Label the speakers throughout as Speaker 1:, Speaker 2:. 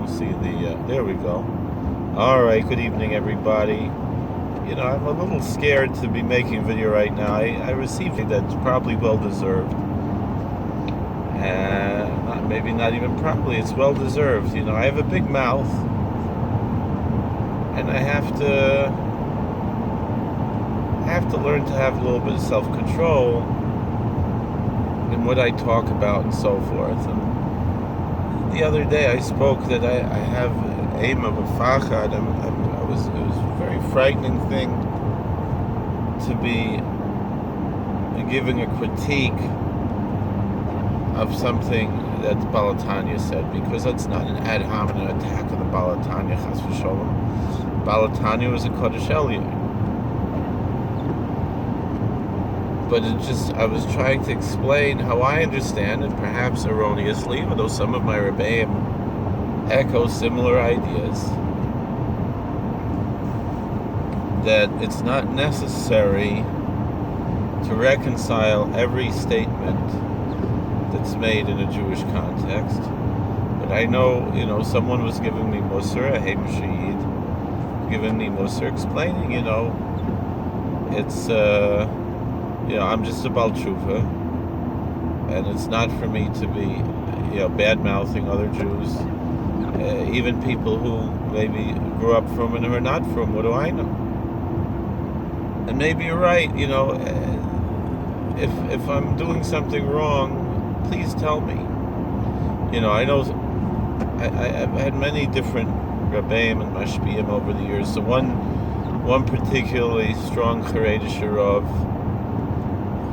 Speaker 1: see the. There we go. All right. Good evening, everybody. I'm a little scared to be making a video right now. I received it that's probably well deserved. Maybe not even probably. It's well deserved. I have a big mouth, and I have to learn to have a little bit of self-control in what I talk about and so forth. And the other day I spoke that I have aim of a fachad. It was a very frightening thing to be giving a critique of something that Balatanya said, because that's not an ad hominem attack on the Balatanya, chas v'sholom. Balatanya was a Kodesh Elyon. But I was trying to explain how I understand, and perhaps erroneously, although some of my Rebbeim echo similar ideas, that it's not necessary to reconcile every statement that's made in a Jewish context. But I know, someone was giving me Musar, a Haim Shahid, giving me Musar, explaining, it's, I'm just a Baal Tshuva, and it's not for me to be, bad-mouthing other Jews, even people who maybe grew up from and who are not from. What do I know? And maybe you're right, if I'm doing something wrong, please tell me. I know I've had many different Rebbeim and Mashpiyim over the years. So one particularly strong Charedesh Rav,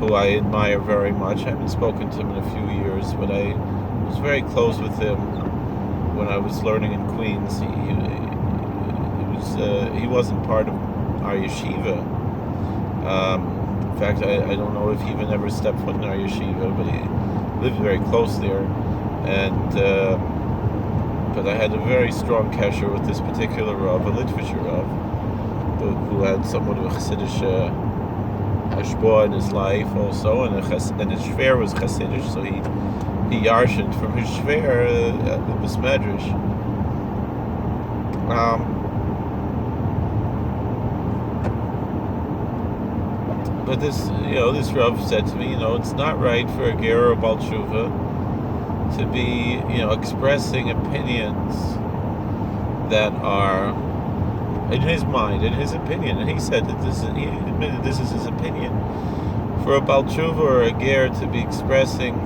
Speaker 1: who I admire very much. I haven't spoken to him in a few years, but I was very close with him when I was learning in Queens. He wasn't part of our yeshiva. In fact, I don't know if he even ever stepped foot in our yeshiva, but he lived very close there. And but I had a very strong kasher with this particular Rav, a Litvisher Rav, who had somewhat of a Chassidish hashboah in his life also, and his shver was Chassidish, so he yarshened from his shver at the Besmedrash. But this Rav said to me, it's not right for a ger or Baal Tshuva to be, expressing opinions that are in his mind, in his opinion. And he said that he admitted this is his opinion. For a Baal Tshuva or a ger to be expressing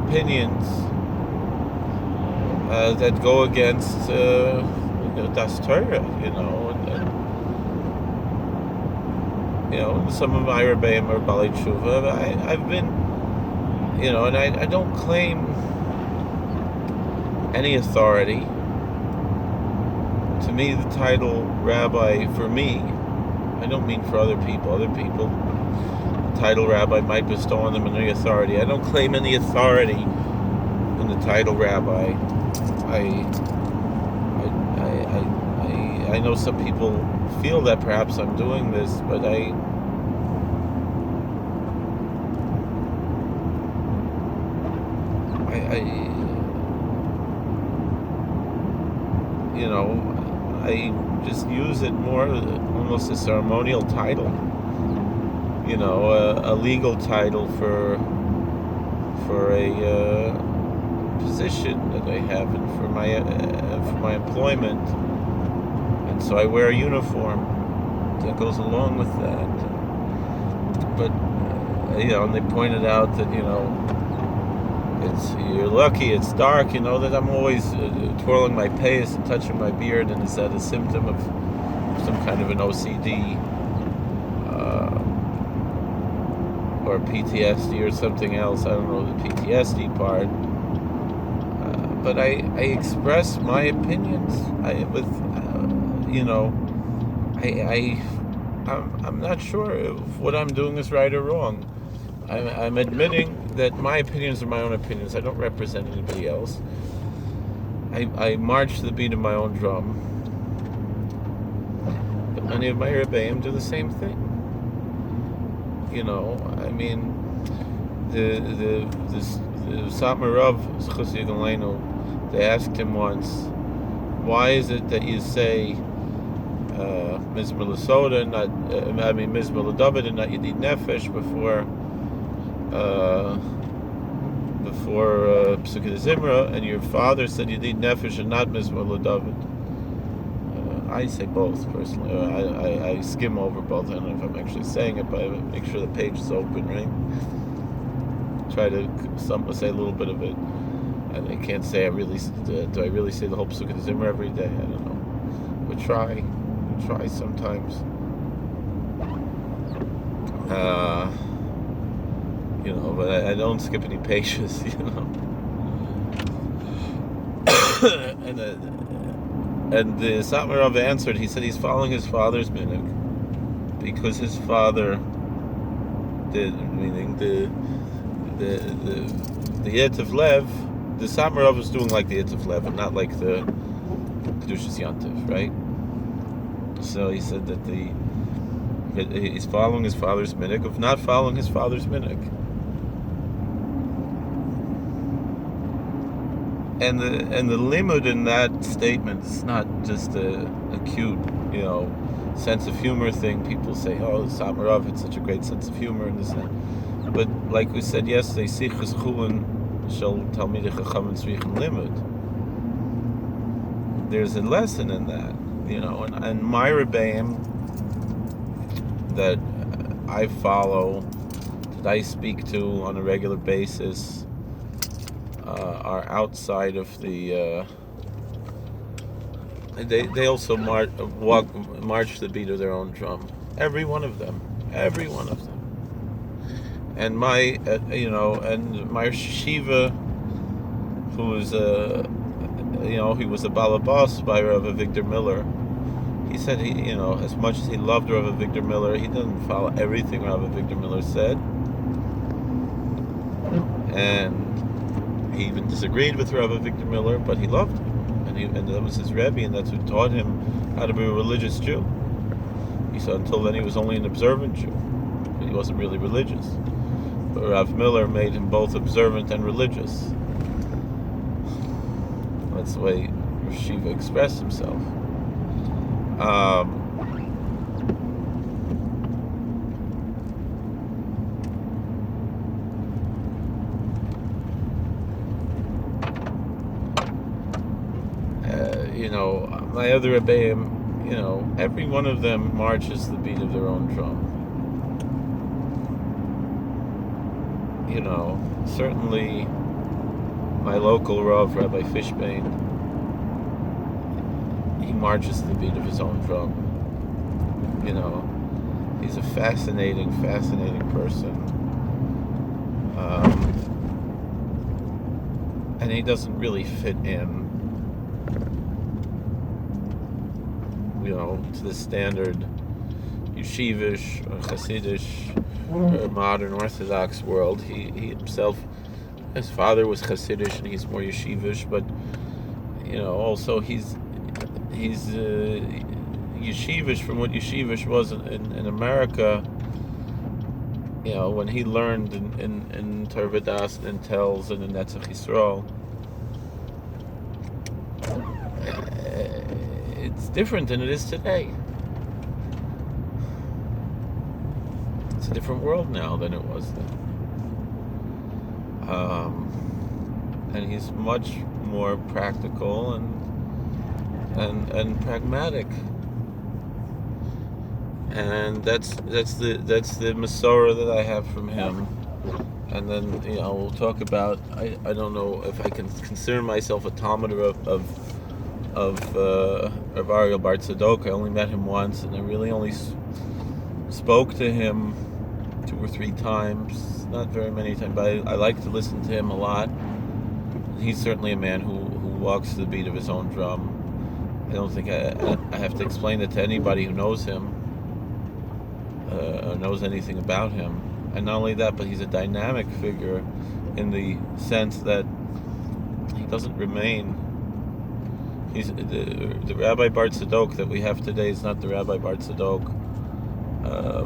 Speaker 1: opinions that go against Das Torah, some of my Rebbeim are Balei Tshuva. I've been, and I don't claim any authority. To me, the title rabbi, for me, I don't mean for other people. Other people, the title rabbi might bestow on them any authority. I don't claim any authority in the title rabbi. I know some people feel that perhaps I'm doing this, but I just use it more almost a ceremonial title, a legal title for a position that I have and for my employment, and so I wear a uniform that goes along with that. But and they pointed out that you're lucky it's dark, that I'm always twirling my payas and touching my beard, and is that a symptom of some kind of an OCD or PTSD or something else? I don't know the PTSD part, but I express my opinions. I'm not sure if what I'm doing is right or wrong. I'm admitting that my opinions are my own opinions. I don't represent anybody else. I march to the beat of my own drum. But many of my Rebbeim do the same thing. The Satmar Rav Chassid Aleinu, they asked him once, why is it that you say Mizmor L'Soda, Mizmor L'David, and not Yedid Nefesh before Pesukei Zimra, and your father said Yedid Nefesh and not Mizmor L'David? I say both personally. I skim over both. I don't know if I'm actually saying it, but I make sure the page is open, right? Try to say a little bit of it. And I can't say do I really say the whole Pesukei Zimra every day? I don't know. We try sometimes. But I don't skip any pages, And the Satmar Rav answered. He said he's following his father's minhag because his father did, meaning the Yetiv Lev. The Satmar Rav was doing like the Yetiv Lev and not like the Kedushas Yantiv, right? So he said that he's following his father's minhag of not following his father's minhag. And the limud in that statement is not just a cute, sense of humor thing. People say, "Oh, Satmar Rav had such a great sense of humor," and this and that. But like we said yesterday, Sichas Chulin shel Talmidei Chacham Tzrichim limud. There's a lesson in that, and my rebbeim that I follow, that I speak to on a regular basis, are outside of the. They also march the beat of their own drum. Every one of them. And my, and my Shiva, who was he was a balabas by Rav Avigdor Miller. He said as much as he loved Rav Avigdor Miller, he didn't follow everything Rav Avigdor Miller said, and he even disagreed with Rav Avigdor Miller, but he loved him, and that was his Rebbe, and that's who taught him how to be a religious Jew. He said until then he was only an observant Jew, but he wasn't really religious. But Rav Miller made him both observant and religious. That's the way Rav Shiva expressed himself. My other rebbeim, every one of them marches the beat of their own drum. Certainly my local Rav, Rabbi Fishbane, he marches the beat of his own drum. He's a fascinating person. And he doesn't really fit in, to the standard yeshivish or Hasidish or modern Orthodox world. He himself, his father was Hasidish and he's more yeshivish, but also he's yeshivish from what yeshivish was in America. When he learned in Torah Das and in Telz and in Netzach Yisrael. It's different than it is today. It's a different world now than it was then. And he's much more practical and pragmatic. And that's the Masorah that I have from him. And then we'll talk about. I don't know if I can consider myself a Talmuder of Ariel Bar Tzadok. I only met him once, and I really only spoke to him 2 or 3 times, not very many times, but I like to listen to him a lot. He's certainly a man who walks to the beat of his own drum. I don't think I have to explain it to anybody who knows him or knows anything about him. And not only that, but he's a dynamic figure in the sense that he doesn't remain. He's the Rabbi Bar Tzadok that we have today is not the Rabbi Bar Tzadok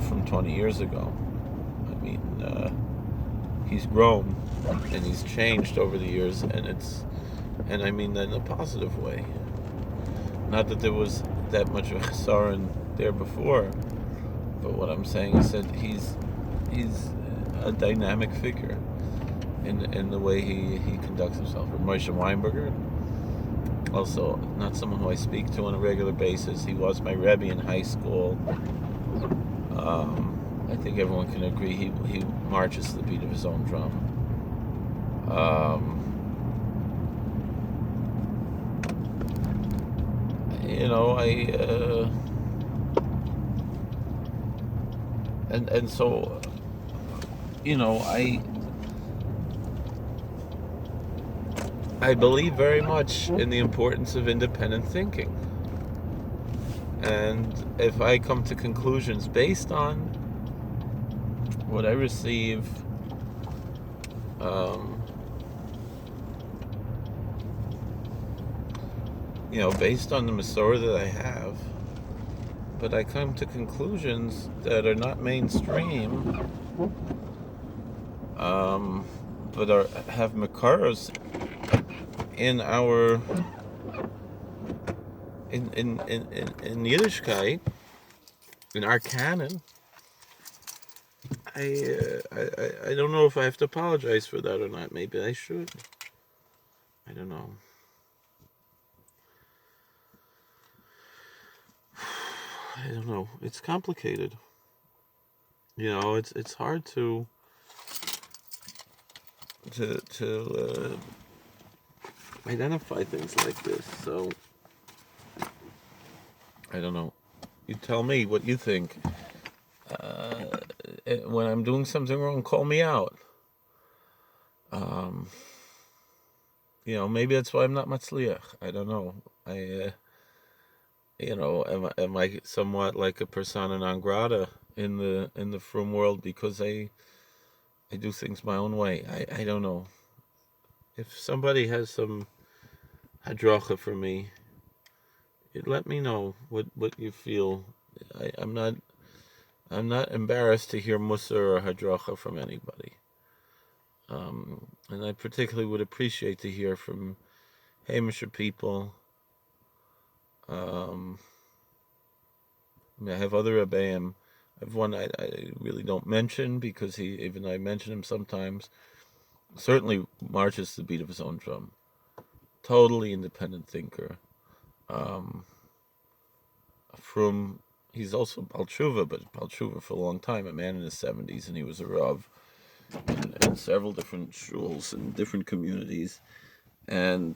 Speaker 1: from 20 years ago. I mean, he's grown. and he's changed over the years, and I mean that in a positive way. Not that there was that much of Hasaran there before, but what I'm saying is that he's a dynamic figure in the way he conducts himself. Or Moshe Weinberger, also not someone who I speak to on a regular basis. He was my Rebbe in high school. I think everyone can agree he marches to the beat of his own drum. You know, and so, you know, I believe very much in the importance of independent thinking. And if I come to conclusions based on what I receive, you know, based on the Masorah that I have, but I come to conclusions that are not mainstream, but have makaros in our in Yiddishkeit, in our canon. I don't know if I have to apologize for that or not. Maybe I should. I don't know. I don't know. It's complicated. You know, it's hard to identify things like this. So I don't know. You tell me what you think. When I'm doing something wrong, call me out. You know, maybe that's why I'm not matzliach. I don't know. You know, am I somewhat like a persona non grata in the frum world because I do things my own way? I don't know. If somebody has some hadracha for me, let me know what you feel. I'm not embarrassed to hear mussar or hadracha from anybody. And I particularly would appreciate to hear from Hamisher people. I have other Rebbeim. I have one I really don't mention because even I mention him sometimes. Certainly marches to the beat of his own drum. Totally independent thinker. From he's also Baal Tshuva, but Baal Tshuva for a long time, a man in his 70s, and he was a Rav in several different shuls in different communities, and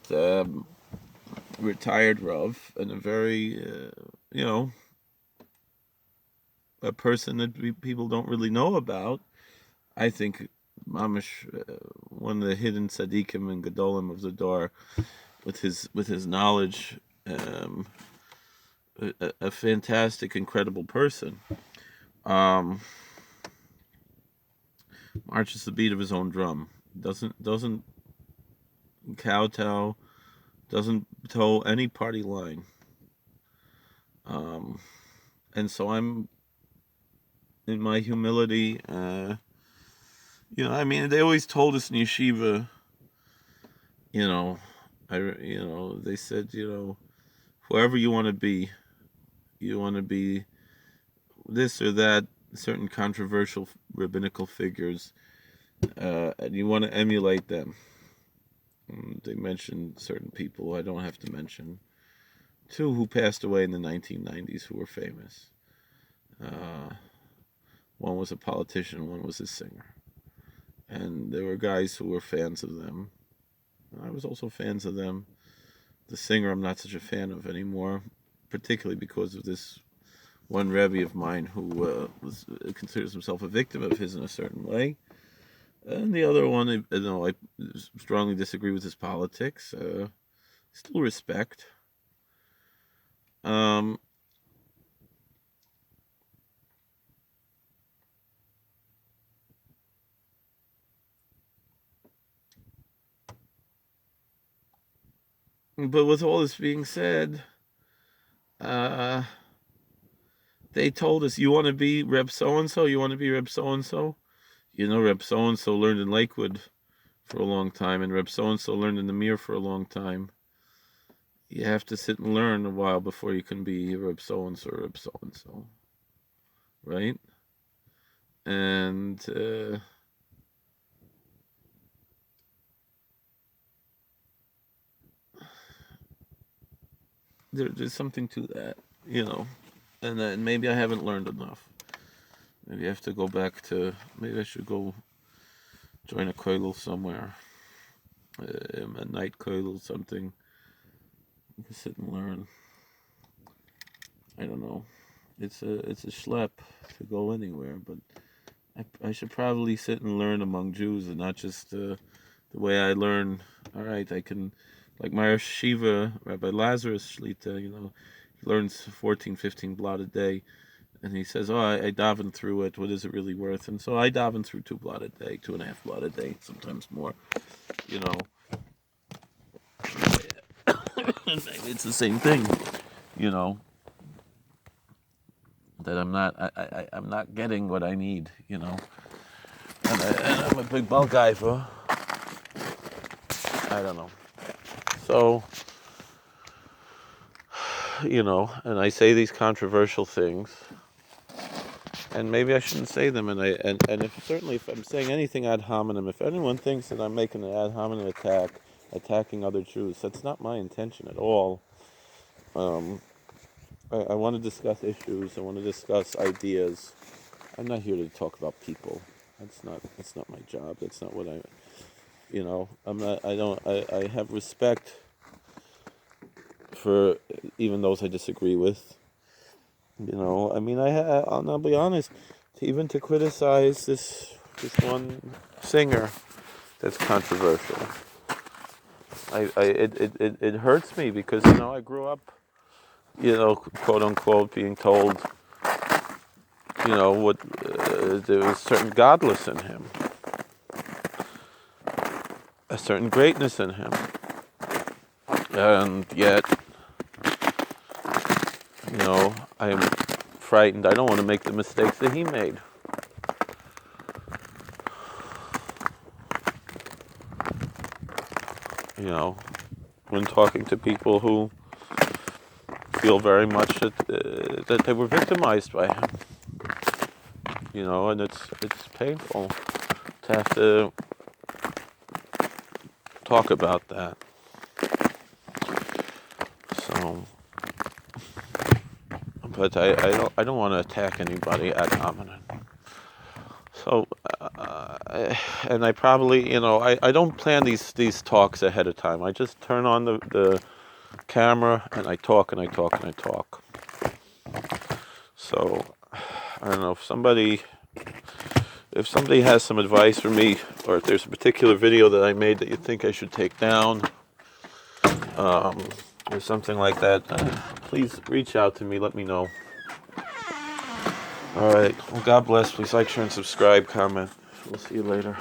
Speaker 1: retired Rav, and a very, you know, a person that people don't really know about. I think Mamish, one of the hidden tzaddikim and gedolim of the Dor, with his knowledge, a fantastic, incredible person. Marches the beat of his own drum. Doesn't kowtow. Doesn't toe any party line. And so I'm, in my humility, you know, I mean, they always told us in yeshiva, you know, they said, you know, whoever you want to be this or that, certain controversial rabbinical figures, and you want to emulate them. They mentioned certain people I don't have to mention. Two who passed away in the 1990s who were famous. One was a politician, one was a singer. And there were guys who were fans of them. I was also fans of them. The singer I'm not such a fan of anymore, particularly because of this one Rebbe of mine who considers himself a victim of his in a certain way. And the other one, you know, I strongly disagree with his politics. Still respect. But with all this being said, they told us, you want to be Reb so-and-so? You want to be Reb so-and-so? You know, Reb so-and-so learned in Lakewood for a long time, and Reb so-and-so learned in the Mir for a long time. You have to sit and learn a while before you can be Reb so-and-so or Reb so-and-so. Right? And there's something to that, and maybe I haven't learned enough. Maybe I have to go back to, maybe I should go join a kollel somewhere, a night kollel, something. You can sit and learn. I don't know. It's a schlep to go anywhere, but I should probably sit and learn among Jews and not just the way I learn. All right, I can, like my Shiva, Rabbi Lazarus Shlita, he learns 14, 15 blot a day. And he says, I daven through it. What is it really worth? And so I daven through 2 blot a day, 2.5 blot a day, sometimes more. Maybe it's the same thing, that I'm not getting what I need, And I'm a big ball guy for, I don't know. So, and I say these controversial things. And maybe I shouldn't say them, and if I'm saying anything ad hominem, if anyone thinks that I'm making an ad hominem attack, attacking other Jews, that's not my intention at all. I want to discuss issues. I want to discuss ideas. I'm not here to talk about people. That's not my job. That's not what I'm not. I have respect for even those I disagree with. I'll not be honest. To criticize this one singer that's controversial, it hurts me because I grew up, quote unquote, being told, what there was certain godless in him, a certain greatness in him, and yet, I am frightened. I don't want to make the mistakes that he made. When talking to people who feel very much that they were victimized by him, and it's painful to have to talk about that. So, but I don't want to attack anybody ad hominem. So, and I probably, I don't plan these talks ahead of time. I just turn on the camera and I talk and I talk and I talk. So, I don't know if somebody has some advice for me, or if there's a particular video that I made that you think I should take down, or something like that, please reach out to me. Let me know. All right. Well, God bless. Please like, share, and subscribe. Comment. We'll see you later.